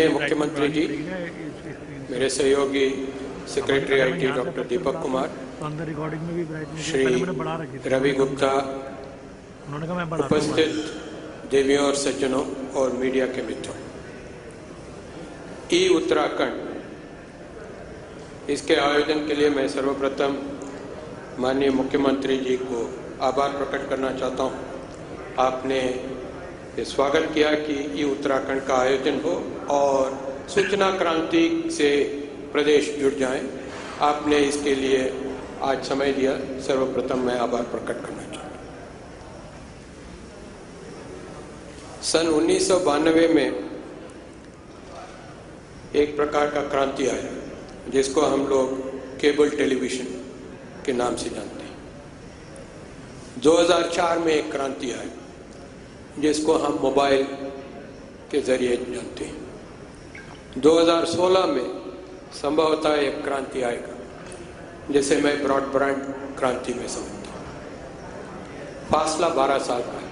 माननीय मुख्यमंत्री जी, मेरे सहयोगी secretary IT doctor Deepak Kumar, Shri Ravi Gupta, उपस्थित देवियों और सज्जनों और मीडिया के मित्रों, ई उत्तराखंड इसके आयोजन के लिए मैं सर्वप्रथम माननीय मुख्यमंत्री जी को आभार प्रकट करना चाहता हूं। आपने ये स्वागत किया कि ई उत्तराखंड का आयोजन हो और सूचना क्रांति से प्रदेश जुड़ जाएं। आपने इसके लिए आज समय दिया, सर्वप्रथम मैं आभार प्रकट करना चाहता हूं। सन 1992 में एक प्रकार का क्रांति आया जिसको हम लोग केबल टेलीविजन के नाम से जानते हैं। 2004 में एक क्रांति आई जिसको हम मोबाइल के जरिए जानते हैं। 2016 में संभवतः एक क्रांति आएगा जिसे मैं ब्रॉडबैंड क्रांति में समझता हूँ। फासला 12 साल का है,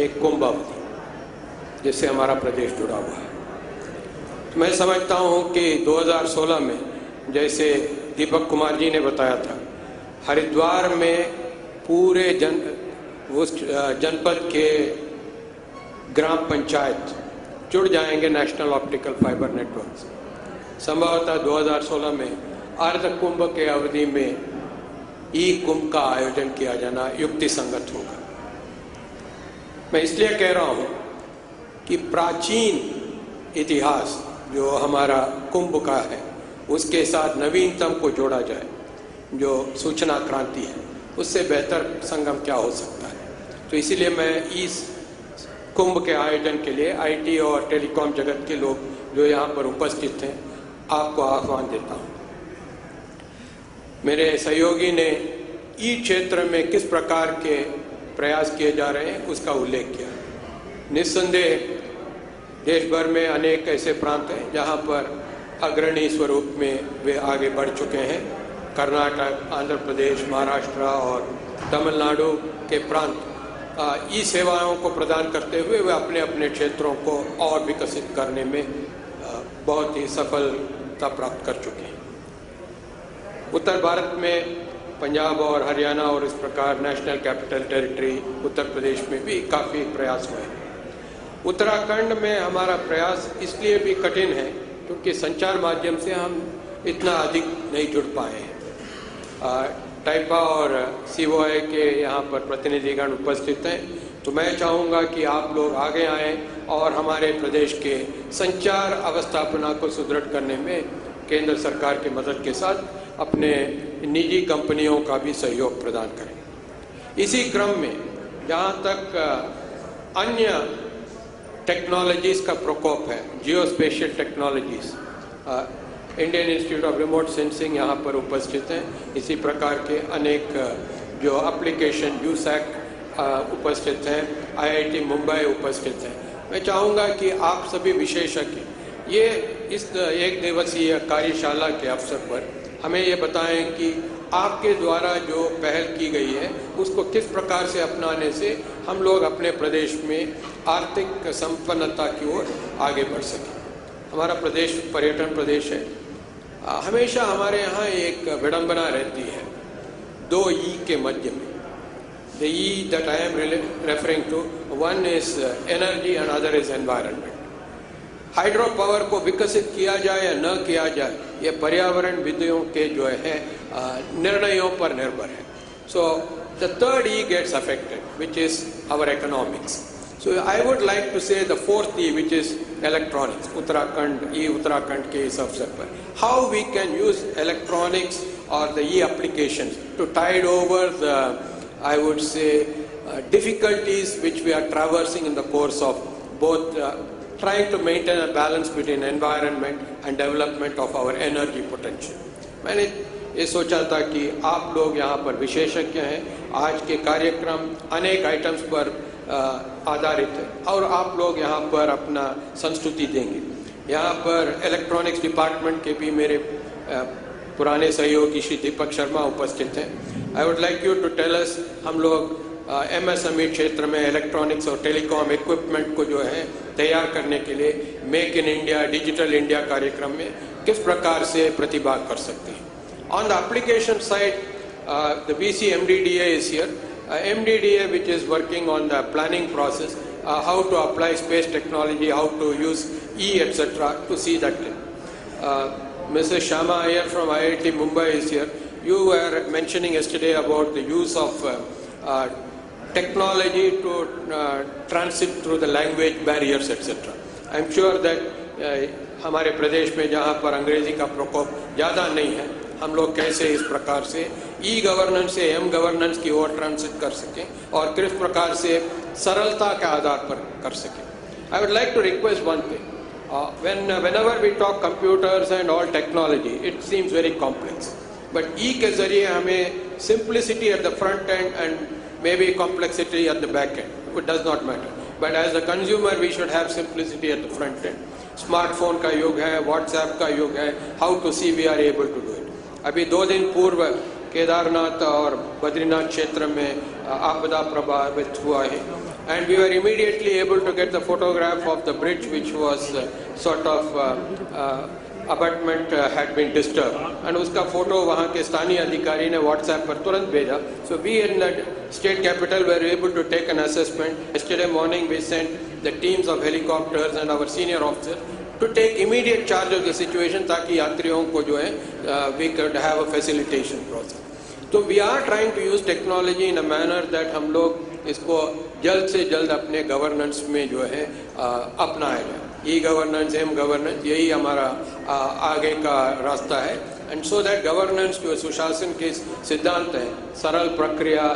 एक कुंभ अवधि जिससे हमारा प्रदेश जुड़ा हुआ है। तो मैं समझता हूँ कि 2016 में जैसे दीपक कुमार जी ने बताया था, हरिद्वार में पूरे उस जनपद के ग्राम पंचायत जुड़ जाएंगे नेशनल ऑप्टिकल फाइबर नेटवर्क से। संभवतः 2016 में अर्ध कुंभ के अवधि में ई कुंभ का आयोजन किया जाना युक्ति संगत होगा। मैं इसलिए कह रहा हूं कि प्राचीन इतिहास जो हमारा कुंभ का है उसके साथ नवीनतम को जोड़ा जाए, जो सूचना क्रांति है, उससे बेहतर संगम क्या हो सकता है। तो इसीलिए मैं इस कुंभ के आयोजन के लिए आईटी और टेलीकॉम जगत के लोग जो यहाँ पर उपस्थित हैं, आपको आह्वान देता हूँ। मेरे सहयोगी ने ई क्षेत्र में किस प्रकार के प्रयास किए जा रहे हैं उसका उल्लेख किया। निस्संदेह देश भर में अनेक ऐसे प्रांत हैं जहाँ पर अग्रणी स्वरूप में वे आगे बढ़ चुके हैं। कर्नाटक, आंध्र प्रदेश, महाराष्ट्र और तमिलनाडु के प्रांत ई सेवाओं को प्रदान करते हुए वे अपने अपने क्षेत्रों को और विकसित करने में बहुत ही सफलता प्राप्त कर चुके हैं। उत्तर भारत में पंजाब और हरियाणा और इस प्रकार national capital territory Uttar Pradesh में भी काफ़ी प्रयास हुए हैं। उत्तराखंड में हमारा प्रयास इसलिए भी कठिन है क्योंकि संचार माध्यम से हम इतना अधिक नहीं जुड़ पाए हैं। टाइपा और सीओआई के यहाँ पर प्रतिनिधिगण उपस्थित हैं, तो मैं चाहूँगा कि आप लोग आगे आएँ और हमारे प्रदेश के संचार अवस्थापना को सुदृढ़ करने में केंद्र सरकार की मदद के साथ अपने निजी कंपनियों का भी सहयोग प्रदान करें। इसी क्रम में जहाँ तक अन्य टेक्नोलॉजीज़ का प्रकोप है, geospatial technologies, Indian institute of remote sensing यहाँ पर उपस्थित हैं। इसी प्रकार के अनेक जो एप्लीकेशन यूसैक उपस्थित हैं, आईआईटी मुंबई उपस्थित हैं। मैं चाहूँगा कि आप सभी विशेषज्ञ ये इस एक दिवसीय कार्यशाला के अवसर पर हमें ये बताएं कि आपके द्वारा जो पहल की गई है उसको किस प्रकार से अपनाने से हम लोग अपने प्रदेश में आर्थिक संपन्नता की ओर आगे बढ़ सकें। हमारा प्रदेश पर्यटन प्रदेश है। हमेशा हमारे यहाँ एक विडंबना रहती है दो ई के मध्य में। The E that I am referring to, one is energy and other is environment. Hydro power को विकसित किया जाए या न किया जाए, ये पर्यावरण विदों के जो है निर्णयों पर निर्भर है। So the third E gets affected which is our economics. So I would like to say the fourth E, which is electronics, Uttarakhand, E-Uttarakhand के इस अवसर पर how we can use electronics or the E-applications to tide over the, I would say, difficulties which we are traversing in the course of both trying to maintain a balance between environment and development of our energy potential. मैंने ये सोचा था कि आप लोग यहाँ पर विशेषज्ञ हैं। आज के कार्यक्रम अनेक आइटम्स पर आधारित है और आप लोग यहाँ पर अपना संस्तुति देंगे। यहाँ पर इलेक्ट्रॉनिक्स डिपार्टमेंट के भी मेरे पुराने सहयोगी श्री दीपक शर्मा उपस्थित हैं। I would like you to tell us, हम लोग एमएसएमई क्षेत्र में इलेक्ट्रॉनिक्स और टेलीकॉम इक्विपमेंट को जो है तैयार करने के लिए make in India, digital India कार्यक्रम में किस प्रकार से प्रतिभा कर सकते हैं. On the application side, the BC MDDA is here. MDDA, which is working on the planning process, how to apply space technology, how to use etc. to see that. Mrs. Shama Iyer from IIT Mumbai is here. You were mentioning yesterday about the use of technology to transit through the language barriers, etc. I am sure that हमारे प्रदेश में जहाँ पर अंग्रेजी का प्रकोप ज़्यादा नहीं है, हम लोग कैसे इस प्रकार से ई गवर्नेंस से एम गवर्नेंस की ओर ट्रांसिट कर सकें और किस प्रकार से सरलता के आधार पर कर सकें. I would like to request one thing. Whenever we talk computers and all technology, it seems very complex. But E के जरिए हमें simplicity at the front end and maybe complexity at the back end. It does not matter. But as a consumer, we should have simplicity at the front end. Smartphone का युग है, WhatsApp का युग है. How to see we are able to do it. अभी 2 दिन पूर्व केदारनाथ और बद्रीनाथ क्षेत्र में आपदा प्रभावित हुआ है, and we were immediately able to get the photograph of the bridge which was sort of abutment had been disturbed, and उसका फोटो वहाँ के स्थानीय अधिकारी ने व्हाट्सएप पर तुरंत भेजा. So we in the state capital were able to take an assessment. Yesterday morning we sent the teams of helicopters and our senior officers to take immediate charge of the situation ताकि यात्रियों को जो है we could have a facilitation process. तो we are trying to use technology in a manner that हम लोग इसको जल्द से जल्द अपने गवर्नेंस में जो है अपनाया जाए. ई गवर्नेंस, एम गवर्नेंस, यही हमारा आगे का रास्ता है. एंड सो दैट गवर्नेंस जो सुशासन के सिद्धांत हैं, सरल प्रक्रिया,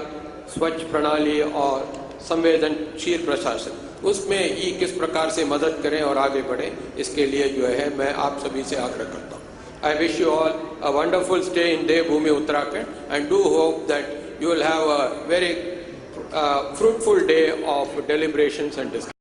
स्वच्छ प्रणाली और संवेदनशील प्रशासन, उसमें ई किस प्रकार से मदद करें और आगे बढ़े, इसके लिए जो है मैं आप सभी से आग्रह करता हूँ. I wish you all a wonderful stay in Devbhoomi Uttarakhand and do hope that you will have a very fruitful day of deliberations and discussions.